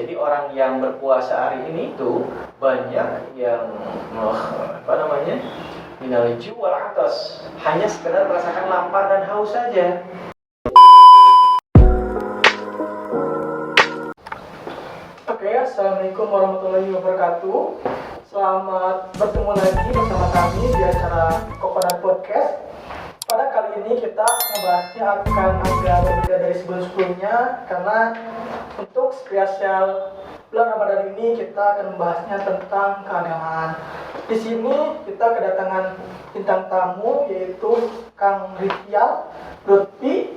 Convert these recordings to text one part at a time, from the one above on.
Jadi orang yang berpuasa hari ini tuh banyak yang minal ju' wal atas, hanya sekedar merasakan lapar dan haus saja. Oke, assalamualaikum warahmatullahi wabarakatuh. Selamat bertemu lagi bersama kami di acara Coconut Podcast. Pada kali ini kita membahasnya akan agak berbeda dari sebelum-sebelumnya, karena untuk spesial bulan Ramadan ini kita akan membahasnya tentang keagamaan. Di sini kita kedatangan bintang tamu, yaitu Kang Rithial Lutfi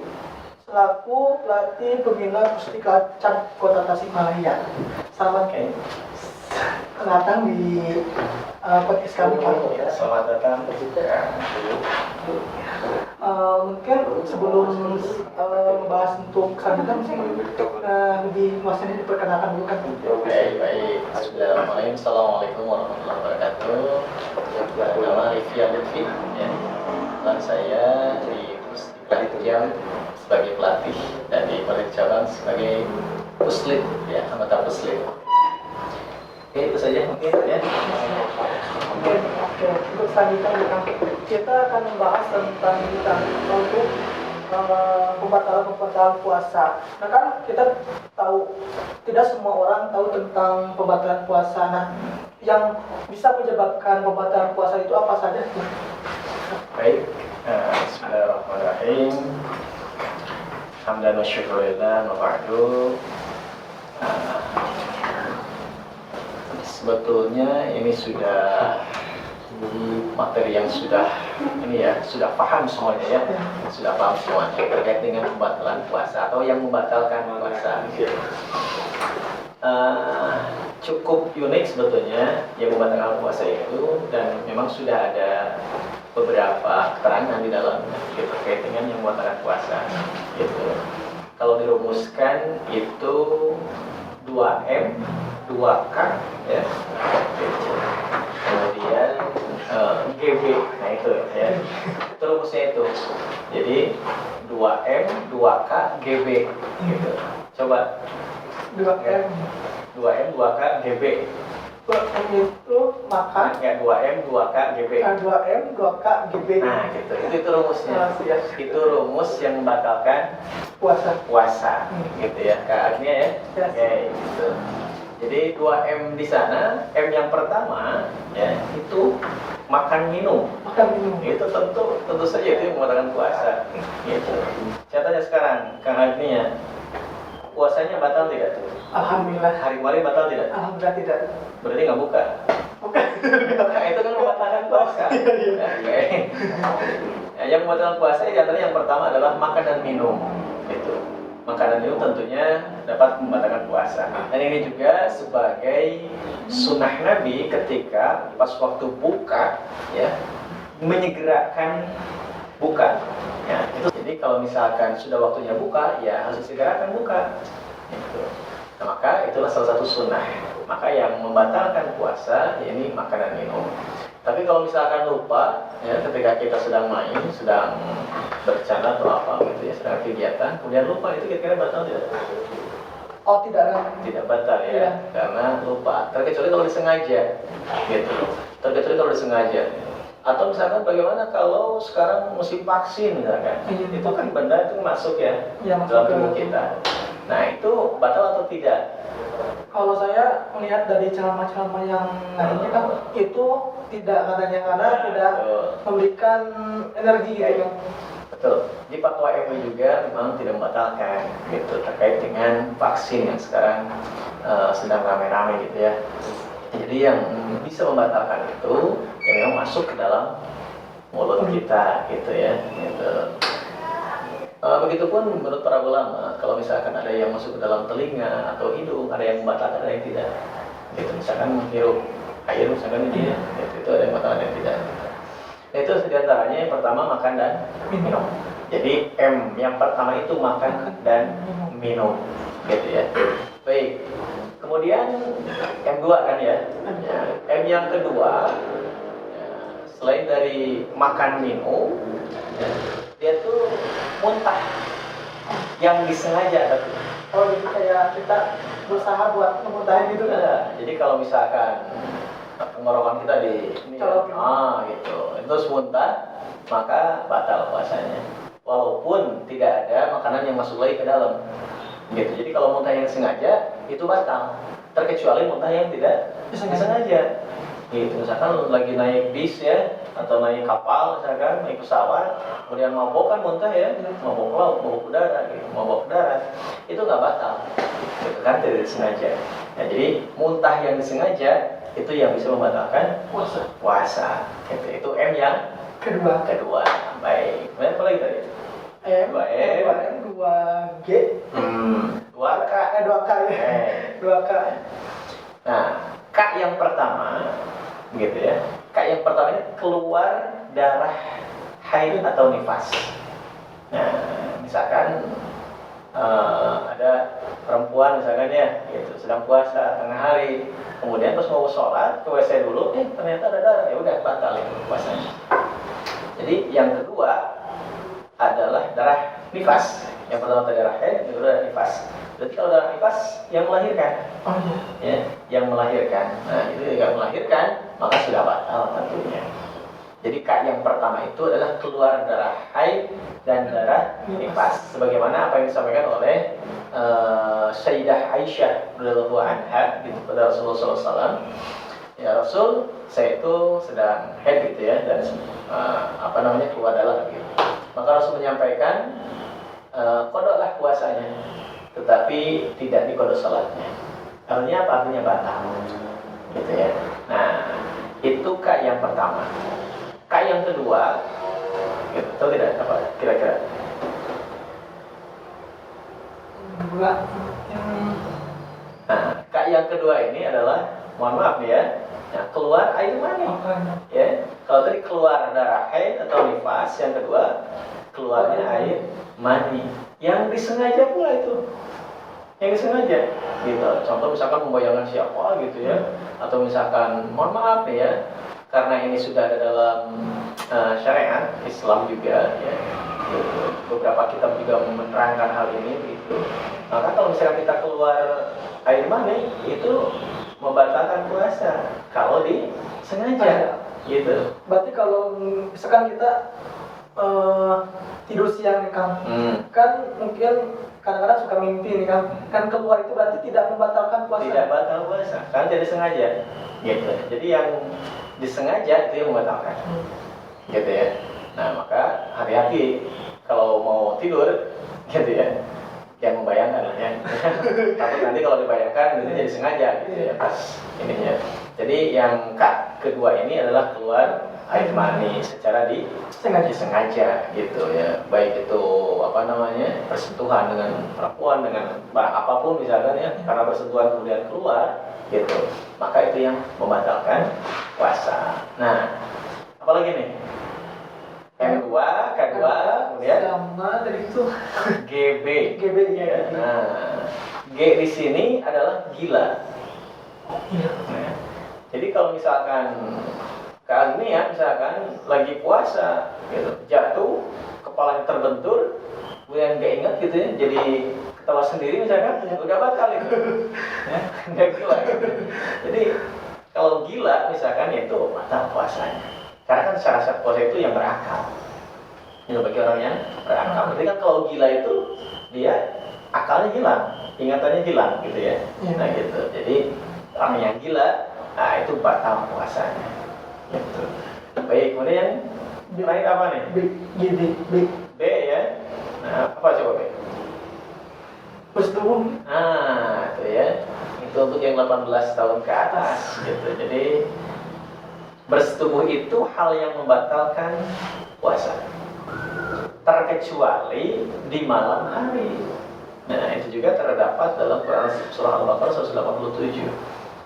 selaku pelatih pembina Pusdiklat Kota Tasikmalaya. Selamat datang di podcast kami. Selamat datang. Mungkin sebelum membahas untuk selanjutnya, lebih luasnya diperkenalkan dulu kan. Baik. Assalamualaikum warahmatullahi wabarakatuh. Nama Rithial Lutfi, ya. Dan saya di Pusdiklat Jam sebagai pelatih dan di Polres Cabang sebagai puslit, ya, anggota puslit. Oke, itu saja mungkin ya. Oke. Untuk selanjutnya kita akan membahas tentang untuk pembatalan puasa. Nah kan kita tahu tidak semua orang tahu tentang pembatalan puasa. Nah, yang bisa menyebabkan pembatalan puasa itu apa saja? Baik, bismillahirrahmanirrahim. Hamdan wa syukurillah wa ba'du. Sebetulnya ini sudah materi yang sudah paham semuanya, ya. Sudah paham semuanya terkait dengan pembatalan puasa atau yang membatalkan puasa. Cukup unik sebetulnya yang membatalkan puasa itu, dan memang sudah ada beberapa keterangan di dalamnya terkait dengan yang membatalkan puasa. Gitu. Kalau dirumuskan itu 2M, 2K, ya. Kemudian GB, nah itu ya. Itu rumusnya itu. Jadi 2M, 2K, GB, gitu. Coba 2M. 2M, 2K, GB. 2M itu makan. Enggak, 2M, 2K, GB. 2M, 2K, GB. Nah, gitu. Itu rumusnya. Itu rumus yang membatalkan puasa. Gitu ya. Artinya ya. Oke, gitu. Jadi 2M di sana, M yang pertama ya, itu makan minum. Itu tentu saja itu yang membatalkan puasa. Gitu. Saya tanya sekarang, Kang Agni, ya, puasanya batal tidak? Alhamdulillah. Hari kemarin batal tidak? Alhamdulillah tidak. Berarti nggak buka? Bukan. Nah, itu kan membatalkan puasa. Oke. Nah, yang membatalkan puasa yang pertama adalah makan dan minum. Gitu. Makanan itu tentunya dapat membatalkan puasa. Dan ini juga sebagai sunnah Nabi ketika pas waktu buka, ya, menyegerakan buka. Ya, itu. Jadi kalau misalkan sudah waktunya buka, ya harus disegerakan buka. Gitu. Nah, maka itulah salah satu sunnah. Maka yang membatalkan puasa, ya, ini makan dan minum. Tapi kalau misalkan lupa, ya, ketika kita sedang main, sedang bercanda atau apa gitu ya, sedang kegiatan, kemudian lupa, itu kira-kira batal tidak? Oh, tidak. Tidak batal, ya, iya. Karena lupa. Terkecuali kalau disengaja, gitu. Terkecuali kalau disengaja. Atau misalkan bagaimana kalau sekarang musim vaksin, misalkan, itu kan benda itu masuk, ya, dalam tubuh kita. Nah, itu batal atau tidak? Kalau saya melihat dari ceramah-ceramah yang lainnya kan itu tidak, katanya, karena tidak memberikan energi gitu. Betul. Di fatwa MUI juga memang tidak membatalkan gitu terkait dengan vaksin yang sekarang sedang ramai-ramai gitu ya. Jadi yang bisa membatalkan itu yang memang masuk ke dalam mulut kita gitu ya. Gitu. Begitupun menurut para ulama, kalau misalkan ada yang masuk ke dalam telinga atau hidung, ada yang membatalkan, ada yang tidak. Gitu. Misalkan menghirup air, misalkan ini, itu ada yang membatalkan, ada yang tidak. Nah, itu diantaranya yang pertama makan dan minum. Jadi M yang pertama itu makan dan minum, gitu ya. Baik. Kemudian M2 kan ya. M yang kedua, ya, selain dari makan minum, ya, dia tuh muntah yang disengaja. Oh, jadi kayak kita berusaha buat memuntahin gitu kan. Nah, jadi kalau misalkan tenggorokan kita di ini Colok. gitu, itu muntah, maka batal puasanya. Walaupun tidak ada makanan yang masuk lagi ke dalam. Gitu. Jadi kalau muntah yang sengaja itu batal. Terkecuali muntah yang tidak disengaja. Gitu. Misalkan lagi naik bis ya, atau naik kapal misalkan, naik pesawat, kemudian mabok kan muntah ya, mabok laut, mabok udara, gitu, mabok darat, itu nggak batal. Gitu kan, tidak disengaja. Nah, jadi muntah yang disengaja itu yang bisa membatalkan puasa. Gitu. Itu M yang kedua. Baik. Kemudian apa lagi tadi? M, 2M, 2G, 2K. 2K ya. 2K. Nah, K yang pertama, gitu ya. K yang pertama ini keluar darah haid atau nifas. Nah, misalkan ada perempuan misalkan ya, gitu, sedang puasa tengah hari, kemudian pas mau sholat ke WC dulu, ternyata ada darah, ya udah batal itu puasanya. Jadi yang kedua adalah darah nifas. Yang pertama tadi darah haid, yang kedua darah nifas. Berarti kalau darah nifas yang melahirkan, ya, yang melahirkan. Nah, itu yang melahirkan, maka sudah batal tentunya. Jadi K yang pertama itu adalah keluar darah haid dan darah nifas. Sebagaimana apa yang disampaikan oleh Sayyidah Aisyah radhiyallahu anha gitu pada Rasulullah SAW. Ya Rasul, saya itu sedang haid gitu ya, dan keluar darah gitu. Maka Rasul menyampaikan, kodoklah puasanya, tetapi tidak dikodok salatnya. Artinya apa? Artinya batal, gitu ya. Nah, itu K yang pertama. K yang kedua, gitu, atau tidak apa? Kira-kira? Nah, K yang kedua ini adalah, mohon maaf nih ya, nah, keluar air mani. Ya, kalau tadi keluar darah haid atau nifas, yang kedua keluarnya air mani yang disengaja pula itu, yang disengaja gitu. Contoh misalkan membayangkan siapa gitu ya, atau misalkan mohon maaf ya, karena ini sudah ada dalam syariat Islam juga ya, gitu. Beberapa kitab juga menerangkan hal ini gitu. Maka kalau misalkan kita keluar air mani itu membatalkan puasa kalau disengaja gitu. Berarti kalau misalkan kita tidur siang nih Kang, kan mungkin kadang-kadang suka mimpi nih kan keluar itu berarti tidak membatalkan puasa. Tidak batal puasa, kan jadi sengaja gitu. Jadi yang disengaja itu yang membatalkan, gitu ya. Nah, maka hati-hati kalau mau tidur gitu ya, jangan membayangkan lah ya. Takut nanti kalau dibayangkan itu jadi sengaja gitu ya, pas ininya. Jadi yang K kedua ini adalah keluar air mani secara disengaja gitu ya, baik itu persentuhan dengan perempuan, dengan barang apapun misalkan ya, karena bersentuhan kemudian keluar gitu, maka itu yang membatalkan puasa. Nah, apalagi nih? Yang kedua, kemudian sama dari itu GB ya. Nah, G di sini adalah gila. Nah, jadi kalau misalkan Kak Agni ya, misalkan lagi puasa gitu, jatuh, kepalanya terbentur, kemudian gak ingat gitu ya, jadi ketawa sendiri misalkan, udah batal itu. Ya, gak gila gitu. Jadi kalau gila misalkan itu batal puasanya. Karena kan syarat puasa itu yang berakal. Itu bagi orang yang berakal. Berarti kan kalau gila itu dia akalnya hilang, ingatannya hilang gitu ya. Nah gitu. Jadi orang yang gila, nah itu batal puasanya. Gitu. Baik, kemudian lain apa nih? B ya. Nah, apa coba B? Bersetubuh. Nah, itu ya. Itu untuk yang 18 tahun ke atas gitu. Jadi bersetubuh itu hal yang membatalkan puasa, terkecuali di malam hari. Nah, itu juga terdapat dalam Quran surah Al-Baqarah 187.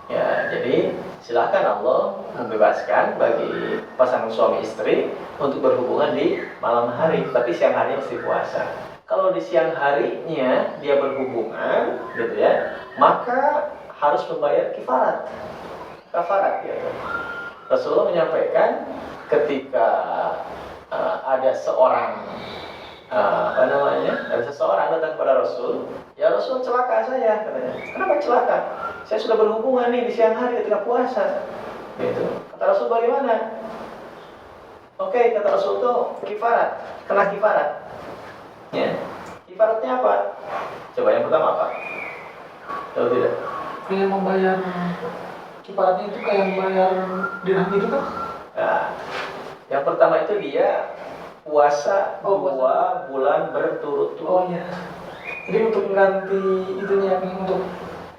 Ya, jadi silakan Allah membebaskan bagi pasangan suami istri untuk berhubungan di malam hari, tapi siang hari mesti puasa. Kalau di siang harinya dia berhubungan, gitu ya, maka harus membayar kafarat gitu. Rasulullah menyampaikan ketika ada seorang apa namanya, ada seseorang datang kepada Rasul, ya Rasul celaka saya katanya. Kenapa celaka? Saya sudah berhubungan nih di siang hari ketika puasa. Gitu. Kata Rasul bagaimana? Oke, kata Rasul tuh kifarat, kena kifarat. Ya. Kifaratnya apa? Coba yang pertama apa? Tahu tidak? Kayak membayar kiparatnya itu kayak membayar dirham gitu kan? Nah, yang pertama itu dia puasa Oh, 2 bulan berturut-turut. Oh iya. Jadi untuk mengganti itunya, untuk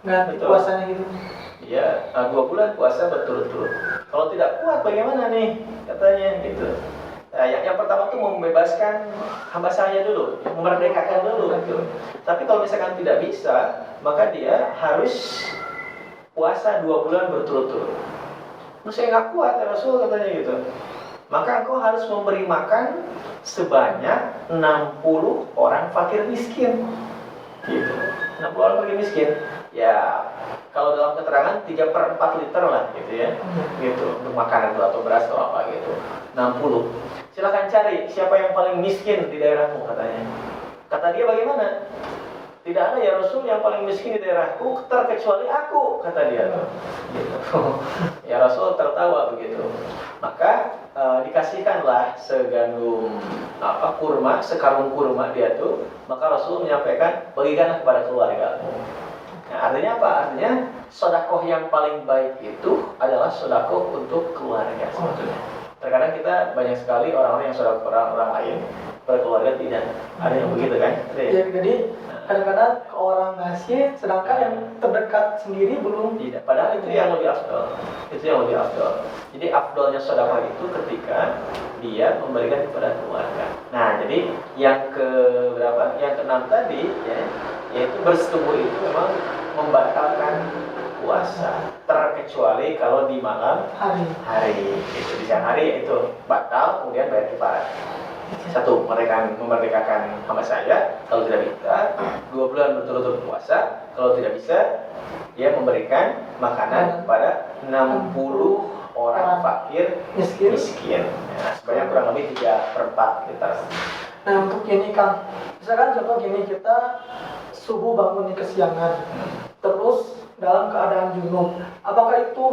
mengganti Betul. puasanya gitu. Iya, 2 bulan puasa berturut-turut. Kalau tidak kuat bagaimana nih? Katanya gitu. Nah, yang pertama itu membebaskan hamba saya dulu, memerdekakan dulu gitu. Tapi kalau misalkan tidak bisa, maka dia harus puasa 2 bulan berturut-turut. Terus saya nggak kuat ya Rasul katanya gitu. Maka engkau harus memberi makan sebanyak 60 orang fakir miskin. Gitu. 60 orang fakir miskin. Ya, kalau dalam keterangan 3/4 liter lah gitu ya. Gitu, untuk makanan atau beras atau apa gitu. 60. Silakan cari siapa yang paling miskin di daerahmu katanya. Kata dia bagaimana? Tidak ada ya Rasul yang paling miskin di daerahku terkecuali aku, kata dia. Gitu. Ya Rasul tertawa begitu. Maka dikasihkanlah segandum kurma, sekarung kurma dia tuh. Maka Rasul menyampaikan bagikanlah kepada keluargamu. Nah, artinya apa? Artinya sedekah yang paling baik itu adalah sedekah untuk keluarga sebetulnya. Terkadang kita banyak sekali orang-orang yang sedekah orang lain, berkeluarga tidak. Ada yang begitu kan? Ya, jadi kadang-kadang ke orang ngasih, sedangkan yang terdekat sendiri belum. Tidak. Padahal itu yang lebih afdol. Itu yang lebih afdol. Jadi afdolnya sedekah itu ketika dia memberikan kepada keluarga. Nah, jadi yang ke berapa? Yang ke-6 tadi ya, yaitu bersetubuh itu memang membatalkan puasa, terkecuali kalau di malam hari itu, di siang hari itu batal, kemudian bayar kifarat. Satu, mereka memerdekakan hamba saya. Kalau tidak bisa, 2 bulan berturut-turut puasa. Kalau tidak bisa, dia memberikan makanan kepada 60 orang fakir miskin. Nah, sebanyak kurang lebih 3/4 liter. Nah, untuk ini Kang, misalkan contoh gini, kita subuh bangun nih kesiangan, terus dalam keadaan junub, apakah itu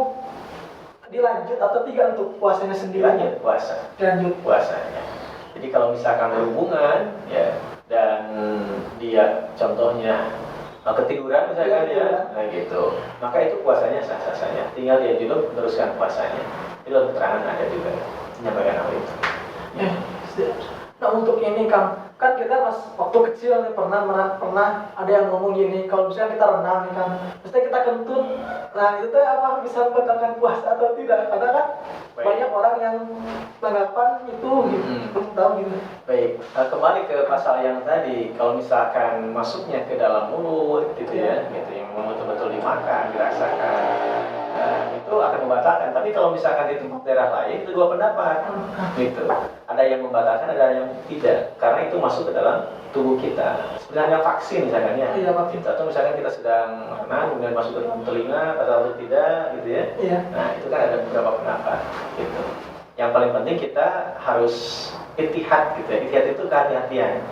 dilanjut atau tidak untuk puasanya sendiri? Dilanjut puasa. Dilanjut puasanya. Jadi kalau misalkan berhubungan ya, dan dia contohnya ketiduran misalkan ya, nah gitu, maka itu puasanya sah-sah saja. Tinggal dia junub meneruskan puasanya. Itu dalam keterangan ada juga menyampaikan hal itu. Ya. Nah, untuk ini Kang, kan kita pas waktu kecil nih pernah ada yang ngomong gini, kalau misalnya kita renang nih Kang, mesti kita kentut. Nah, itu tuh apa bisa membatalkan puasa atau tidak? Karena kan banyak orang yang menganggapan itu gitu, belum tahu gitu. Baik, kembali ke pasal yang tadi, kalau misalkan masuknya ke dalam mulut gitu ya, gitu yang betul-betul dimakan, dirasakan, itu akan membatalkan. Tapi kalau misalkan di tempat daerah lain itu 2 pendapat, gitu. Ada yang membatalkan, ada yang tidak, karena itu masuk ke dalam tubuh kita. Sebenarnya vaksin misalkan ya, vaksin. Atau misalkan kita sedang renang kemudian masuk ke dalam telinga, atau tidak, gitu ya. Nah itu kan ada beberapa pendapat, gitu. Yang paling penting kita harus ittihad gitu ya. Ittihad itu kehati-hatian.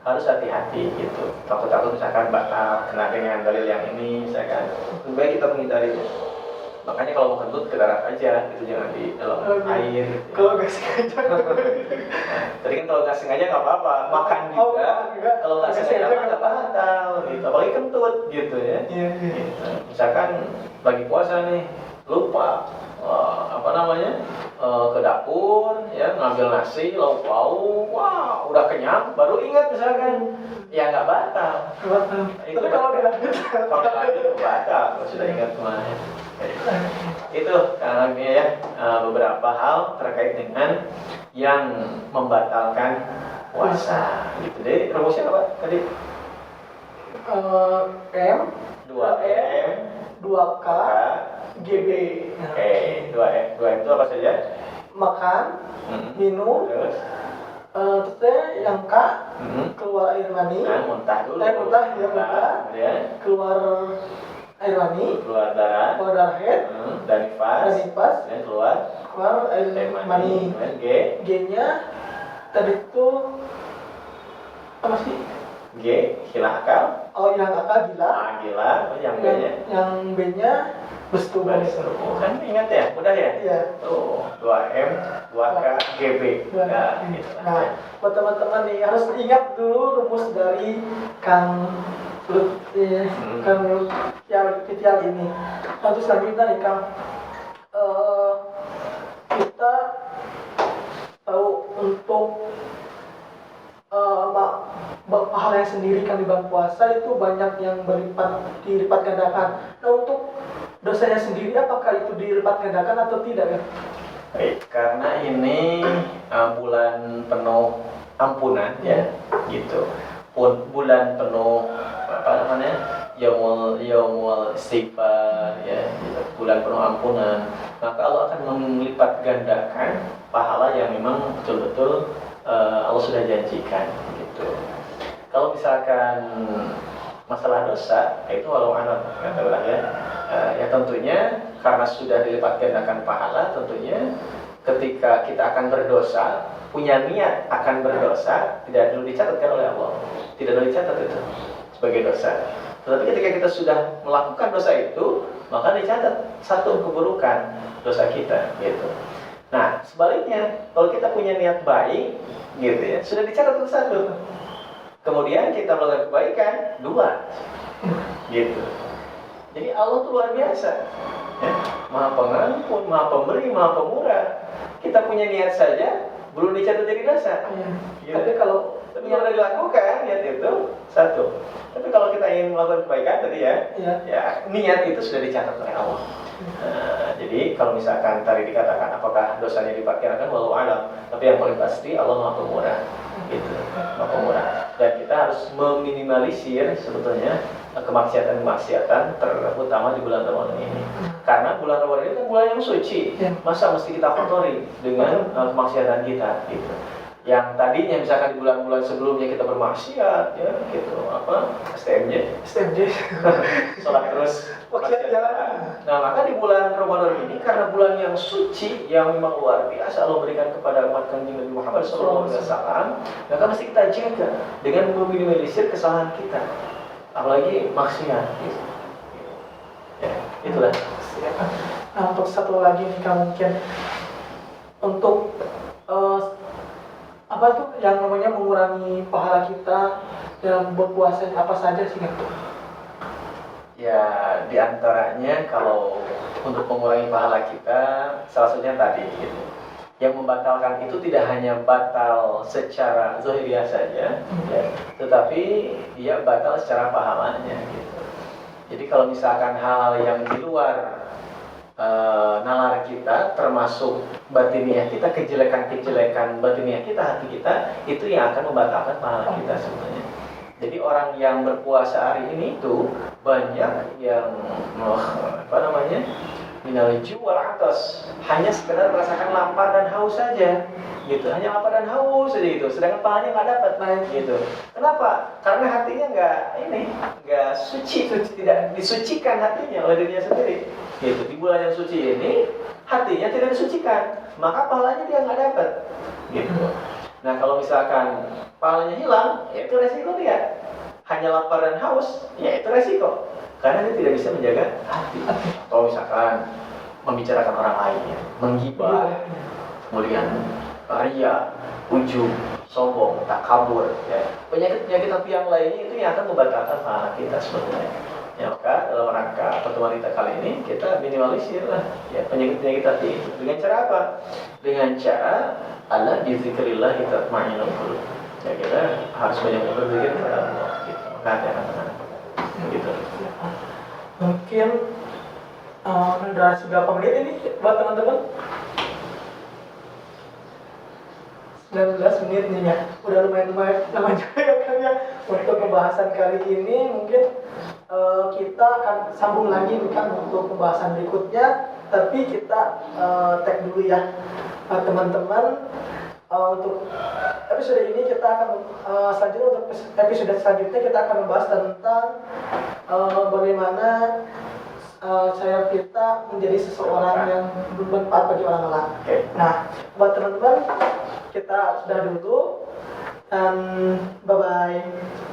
Harus hati-hati gitu. Takut-takut misalkan batal kena dengan dalil yang ini misalkan. Lebih baik kita menghindari itu. Makanya kalau mau kentut ke darat aja gitu, jangan di dalam air gitu. Kalau nggak sengaja. Tadi kan kalau nggak sengaja nggak apa-apa, makan juga. Kalau nggak sengaja nggak batal gitu. Apalagi kentut gitu ya. Gitu. Misalkan lagi puasa nih, lupa ke dapur ya, ngambil nasi lauk pauk, wah udah kenyang, baru ingat misalkan, ya nggak batal. Tapi kalau dilanjut batal, kalau sudah ingat kemarin. Itu ya beberapa hal terkait dengan yang membatalkan puasa. Gitu deh. Rumusnya apa tadi? M 2M 2K GB. Oke, 2M itu apa saja? Makan, minum, Terus terus yang K keluar air mani. Nah, muntah dulu. Muntah. Kemudian keluar air mani, keluar darah, head, dan nifas, dan keluar air mani. Kemudian G-nya tadi itu Apa sih? G, hilang akal. Oh, yang akal gila. A, gila. Yang B-nya? Yang B-nya bestu. Kan ingat ya, mudah ya? Iya. Tuh, 2M, 2K, GB. Nah, gitu. Nah, buat teman-teman nih harus ingat dulu rumus dari Kang Kang Lutial ini. Nanti selanjutnya nih Kang, kita tahu untuk pahala yang sendiri kan di bulan puasa itu banyak yang dilipat gandakan. Nah, untuk dosanya sendiri apakah itu dilipat gandakan atau tidak ya? Baik, karena ini bulan penuh ampunan ya, gitu. Bulan penuh apa namanya? Yaumul istighfar ya, gitu. Bulan penuh ampunan. Maka Allah akan melipat gandakan pahala yang memang betul-betul Allah sudah janjikan gitu. Kalau misalkan masalah dosa itu walau alam katakanlah ya, ya tentunya karena sudah dilipat gandakan pahala, tentunya ketika kita akan berdosa, punya niat akan berdosa, tidak dulu dicatatkan oleh Allah, tidak dulu dicatat itu sebagai dosa. Tetapi ketika kita sudah melakukan dosa itu, maka dicatat satu keburukan dosa kita gitu. Nah, sebaliknya, kalau kita punya niat baik, gitu ya, sudah dicatat itu satu. Kemudian kita melakukan kebaikan, 2, gitu. Jadi Allah itu luar biasa, ya. Maha pengampun, maha pemberi, maha pemurah. Kita punya niat saja, belum dicatat jadi dosa. Gitu. Tapi kalau udah dilakukan, niat itu satu. Tapi kalau kita ingin melakukan kebaikan tadi ya, ya niat itu sudah dicatat oleh Allah. Jadi kalau misalkan tadi dikatakan apakah dosanya diperkirakan walau alam, tapi yang paling pasti Allah Maha Pemurah, gitu, Maha Pemurah. Dan kita harus meminimalisir sebetulnya kemaksiatan-kemaksiatan terutama di bulan Ramadan ini. Karena bulan Ramadan ini kan bulan yang suci, masa mesti kita kotori dengan kemaksiatan kita, gitu. Yang tadinya misalkan di bulan-bulan sebelumnya kita bermaksiat ya gitu apa STMJ sholat terus maksiat jalan. Nah maka di bulan Ramadan ini karena bulan yang suci yang memang luar biasa Allah berikan kepada umat Kanjeng Nabi Muhammad SAW, maka mesti kita jaga dengan meminimalisir kesalahan kita, apalagi maksiat gitu. Ya, itulah. Nah untuk satu lagi nih Kang, mungkin untuk apa tuh yang namanya mengurangi pahala kita dalam berpuasa apa saja sih Kang? Ya diantaranya kalau untuk mengurangi pahala kita salah satunya tadi gitu. Yang membatalkan itu tidak hanya batal secara zahiriah saja, ya, tetapi dia batal secara pahalanya gitu. Jadi kalau misalkan hal yang di luar nalar kita, termasuk batiniah kita, kejelekan-kejelekan batiniah kita, hati kita, itu yang akan membatalkan pahala kita sebetulnya. Jadi orang yang berpuasa hari ini itu banyak yang minal juwal atas, hanya sekedar merasakan lapar dan haus saja, gitu. Hanya lapar dan haus saja gitu. Sedangkan pahalanya nggak dapat, gitu. Kenapa? Karena hatinya nggak suci, tidak disucikan hatinya oleh dirinya sendiri. Gitu. Di bulan yang suci ini hatinya tidak disucikan, maka pahalanya dia nggak dapat, gitu. Nah kalau misalkan pahalanya hilang, ya itu resiko dia. Hanya lapar dan haus, ya itu resiko. Karena dia tidak bisa menjaga hati. Atau misalkan membicarakan orang lain, ya, menggibah, kemudian ria, ujub, sombong, takabur, ya. Penyakit-penyakit hati yang lainnya itu yang akan membatalkan pahala kita sebetulnya. Ya, maka dalam rangka pertemuan kita kali ini kita minimalisir lah ya penyakit-penyakit hati itu. Dengan cara apa? Dengan cara ala bizikrillah tatma'innul qulub. Ya kita harus banyak berzikir kepada Allah gitu. Maka hati akan tenang. Gitu. Mungkin udah seberapa menit ini buat teman-teman? 19 menit nih ya. Udah lumayan lama juga ya kan ya. Untuk pembahasan kali ini mungkin kita akan sambung lagi kan untuk pembahasan berikutnya, tapi kita tag dulu ya teman-teman. Untuk episode ini kita akan selanjutnya, untuk episode selanjutnya kita akan membahas tentang bagaimana cara kita menjadi seseorang yang bermanfaat bagi orang lain. Nah, buat teman-teman kita sudah dulu. dan bye bye.